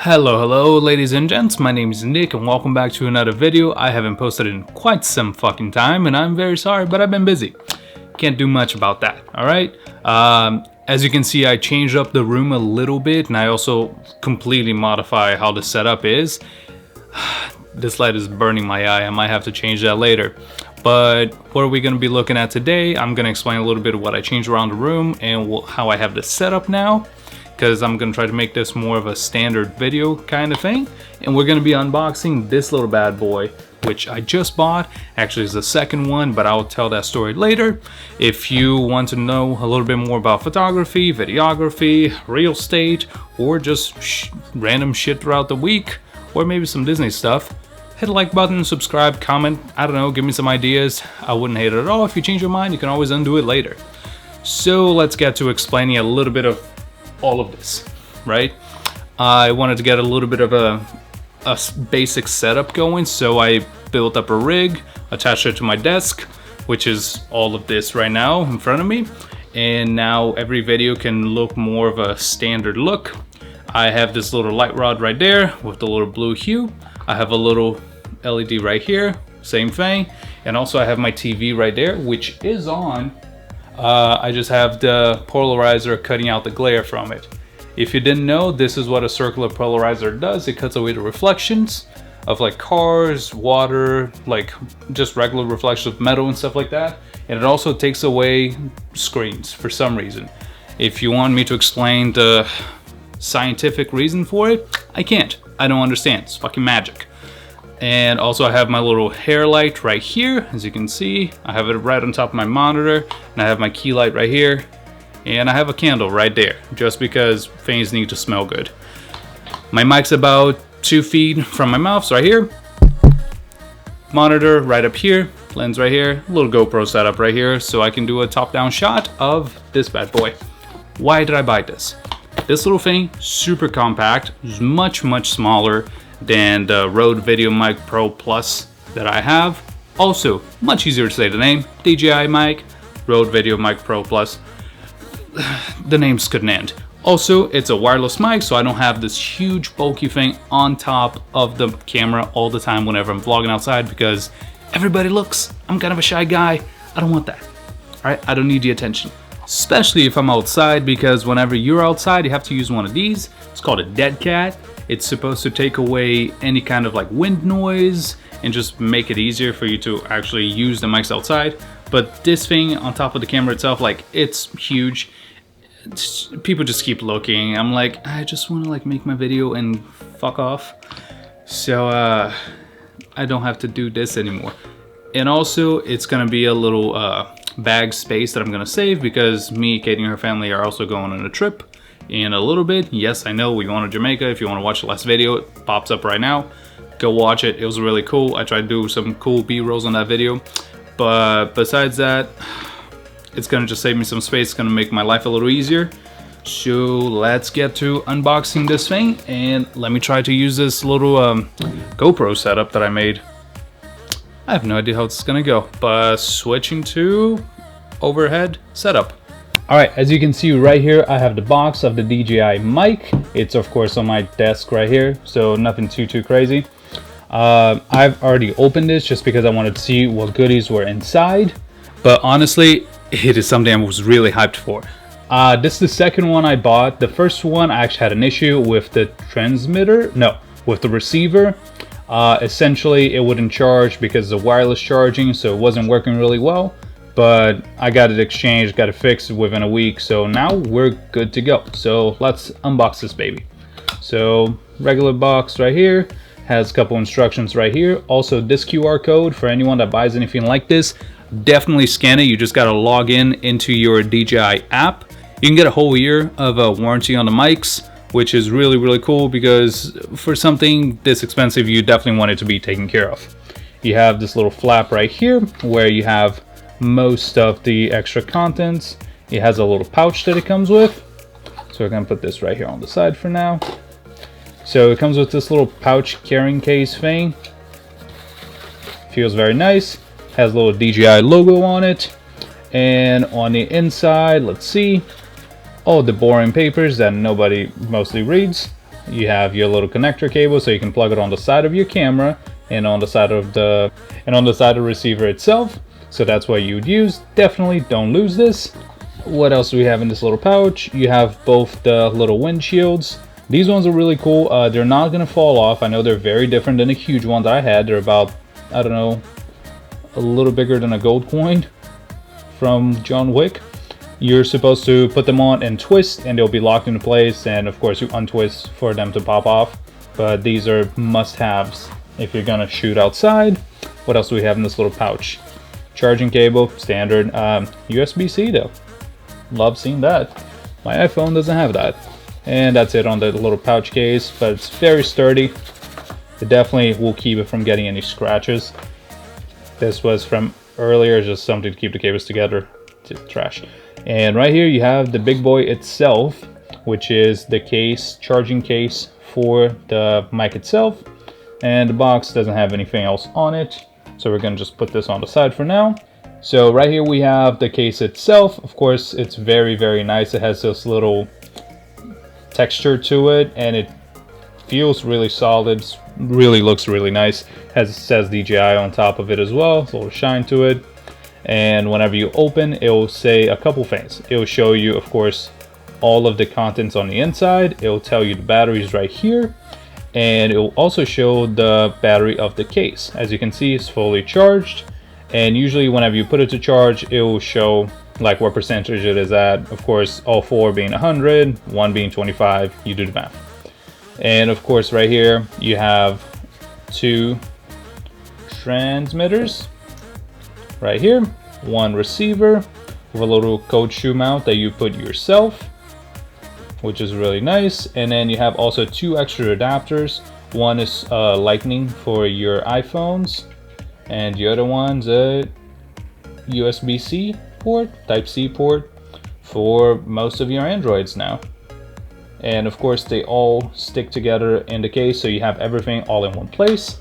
Hello ladies and gents, my name is Nick and welcome back to another video. I haven't posted in quite some fucking time and I'm very sorry, but I've been busy. Can't do much about that, alright? As you can see, I changed up the room a little bit and I also completely modify how the setup is. This light is burning my eye, I might have to change that later. But what are we going to be looking at today? I'm going to explain a little bit of what I changed around the room and how I have this set up now. Because I'm going to try to make this more of a standard video kind of thing. And we're going to be unboxing this little bad boy, which I just bought. Actually, it's the second one, but I'll tell that story later. If you want to know a little bit more about photography, videography, real estate, or just random shit throughout the week, or maybe some Disney stuff, hit the like button, subscribe, comment, I don't know, give me some ideas. I wouldn't hate it at all. If you change your mind, you can always undo it later. So let's get to explaining a little bit of all of this, right? I wanted to get a little bit of a basic setup going, so I built up a rig, attached it to my desk, which is all of this right now in front of me, and now every video can look more of a standard look. I have this little light rod right there with the little blue hue. I have a little LED right here, same thing, and also I have my TV right there, which is on. I just have the polarizer cutting out the glare from it. If you didn't know, this is what a circular polarizer does. It cuts away the reflections of like cars, water, like just regular reflections of metal and stuff like that. And it also takes away screens for some reason. If you want me to explain the scientific reason for it, I can't. I don't understand. It's fucking magic. And also I have my little hair light right here. As you can see, I have it right on top of my monitor, and I have my key light right here, and I have a candle right there, just because things need to smell good. My mic's about 2 feet from my mouth, so right here. Monitor right up here, lens right here, little GoPro setup right here, so I can do a top-down shot of this bad boy. Why did I buy this? This little thing, super compact, is much smaller than the Rode Video Mic Pro Plus that I have. Also, much easier to say the name, DJI mic, Rode Video Mic Pro Plus. The names couldn't end. Also, it's a wireless mic, so I don't have this huge bulky thing on top of the camera all the time whenever I'm vlogging outside, because everybody looks. I'm kind of a shy guy. I don't want that. Alright, I don't need the attention. Especially if I'm outside, because whenever you're outside, you have to use one of these. It's called a dead cat. It's supposed to take away any kind of like wind noise and just make it easier for you to actually use the mics outside. But this thing on top of the camera itself, like, it's huge. People just keep looking. I'm like, I just want to like make my video and fuck off. So I don't have to do this anymore. And also it's gonna be a little bag space that I'm gonna save, because me, Katie, and her family are also going on a trip in a little bit. Yes, I know, we going to Jamaica. If you want to watch the last video, it pops up right now. Go watch it. It was really cool. I tried to do some cool B-rolls on that video. But besides that, it's gonna just save me some space. It's gonna make my life a little easier. So let's get to unboxing this thing, and let me try to use this little GoPro setup that I made. I have no idea how it's gonna go, but switching to overhead setup. Alright, as you can see right here, I have the box of the DJI mic. It's of course on my desk right here, so nothing too crazy. I've already opened this just because I wanted to see what goodies were inside. But honestly, it is something I was really hyped for. This is the second one I bought. The first one, I actually had an issue with the transmitter. No, with the receiver. Essentially, it wouldn't charge because of wireless charging, so it wasn't working really well. But I got it exchanged, got it fixed within a week, so now we're good to go. So let's unbox this baby. So regular box right here, has a couple instructions right here. Also this QR code for anyone that buys anything like this, definitely scan it. You just gotta log in into your DJI app. You can get a whole year of a warranty on the mics, which is really cool, because for something this expensive, you definitely want it to be taken care of. You have this little flap right here where you have most of the extra contents. It has a little pouch that it comes with, so we're gonna put this right here on the side for now. So it comes with this little pouch carrying case thing. Feels very nice. Has a little DJI logo on it, and on the inside, let's see, all the boring papers that nobody mostly reads. you have your little connector cable, so you can plug it on the side of your camera and on the side of the receiver itself. So that's what you would use. Definitely don't lose this. What else do we have in this little pouch? You have both the little windshields. These ones are really cool. They're not gonna fall off. I know they're very different than the huge ones I had. They're about, I don't know, a little bigger than a gold coin from John Wick. You're supposed to put them on and twist, and they'll be locked into place, and of course you untwist for them to pop off. But these are must-haves if you're gonna shoot outside. What else do we have in this little pouch? Charging cable, standard. USB-C though. Love seeing that. My iPhone doesn't have that. And that's it on the little pouch case, but it's very sturdy. It definitely will keep it from getting any scratches. This was from earlier, just something to keep the cables together. Trash. And right here you have the big boy itself, which is the case, charging case for the mic itself. And the box doesn't have anything else on it, so we're gonna just put this on the side for now. So right here we have the case itself. Of course, it's very, very nice. It has this little texture to it, and it feels really solid. Really looks really nice. It says DJI on top of it as well. It's a little shine to it. And whenever you open, it will say a couple things. It will show you, of course, all of the contents on the inside. It will tell you the batteries right here, and it will also show the battery of the case. As you can see, it's fully charged, and usually whenever you put it to charge, it will show like what percentage it is at. Of course, all four being 100, one being 25, you do the math. And of course right here you have two transmitters right here, one receiver with a little cold shoe mount that you put yourself, which is really nice. And then you have also two extra adapters. One is lightning for your iPhones, and the other one's a USB-C port, Type-C port for most of your Androids now. And of course they all stick together in the case, so you have everything all in one place.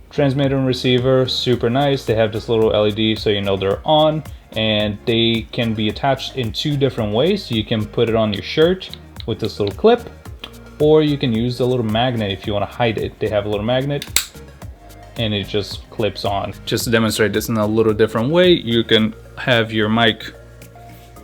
Transmitter and receiver, super nice. They have this little LED so you know they're on, and they can be attached in two different ways. You can put it on your shirt with this little clip, or you can use the little magnet if you want to hide it. They have a little magnet and it just clips on. Just to demonstrate this in a little different way, you can have your mic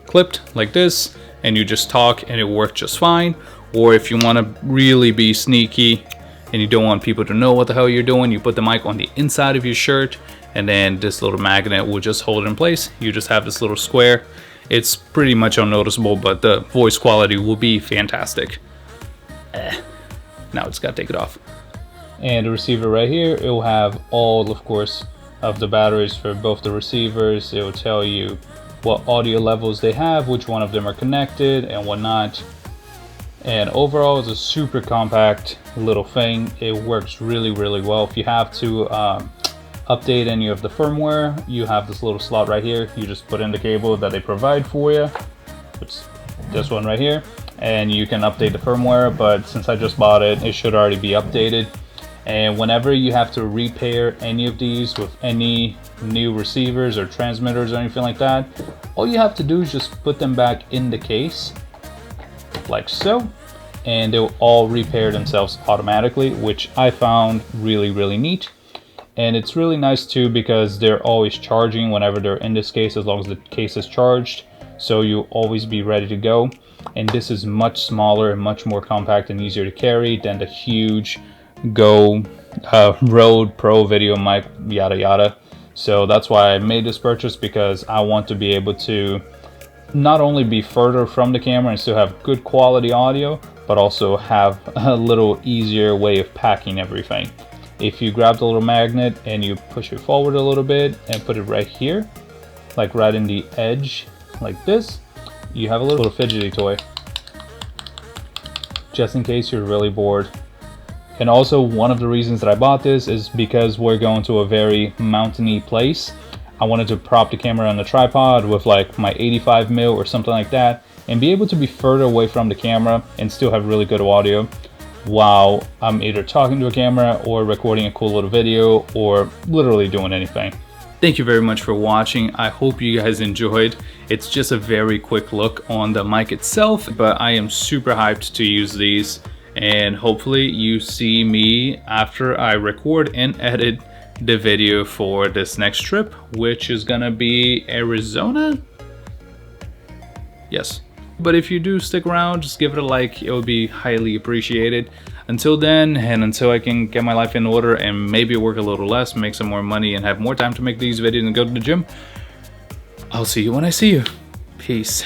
clipped like this and you just talk and it works just fine. Or if you want to really be sneaky and you don't want people to know what the hell you're doing, you put the mic on the inside of your shirt, and then this little magnet will just hold it in place. You just have this little square. It's pretty much unnoticeable, but the voice quality will be fantastic. Now it's got to take it off. And the receiver right here, it will have all, of course, of the batteries for both the receivers. It will tell you what audio levels they have, which one of them are connected and whatnot. And overall, it's a super compact little thing. It works really, really well. If you have to update any of the firmware, you have this little slot right here. You just put in the cable that they provide for you. It's this one right here, and you can update the firmware, but since I just bought it, it should already be updated. And whenever you have to repair any of these with any new receivers or transmitters or anything like that, all you have to do is just put them back in the case like so, and they'll all repair themselves automatically, which I found really, really neat. And it's really nice too because they're always charging whenever they're in this case, as long as the case is charged, so you'll always be ready to go. And this is much smaller and much more compact and easier to carry than the huge Go Rode Pro video mic, yada yada. So that's why I made this purchase, because I want to be able to not only be further from the camera and still have good quality audio, but also have a little easier way of packing everything. If you grab the little magnet and you push it forward a little bit and put it right here, like right in the edge like this, you have a little fidgety toy, just in case you're really bored. And also, one of the reasons that I bought this is because we're going to a very mountainy place. I wanted to prop the camera on the tripod with like my 85mm or something like that, and be able to be further away from the camera and still have really good audio while I'm either talking to a camera or recording a cool little video or literally doing anything. Thank you very much for watching. I hope you guys enjoyed. It's just a very quick look on the mic itself, but I am super hyped to use these. and hopefully you see me after I record and edit the video for this next trip, which is gonna be Arizona. Yes. But if you do stick around, just give it a like, it would be highly appreciated. Until then, and until I can get my life in order and maybe work a little less, make some more money and have more time to make these videos and go to the gym, I'll see you when I see you. Peace.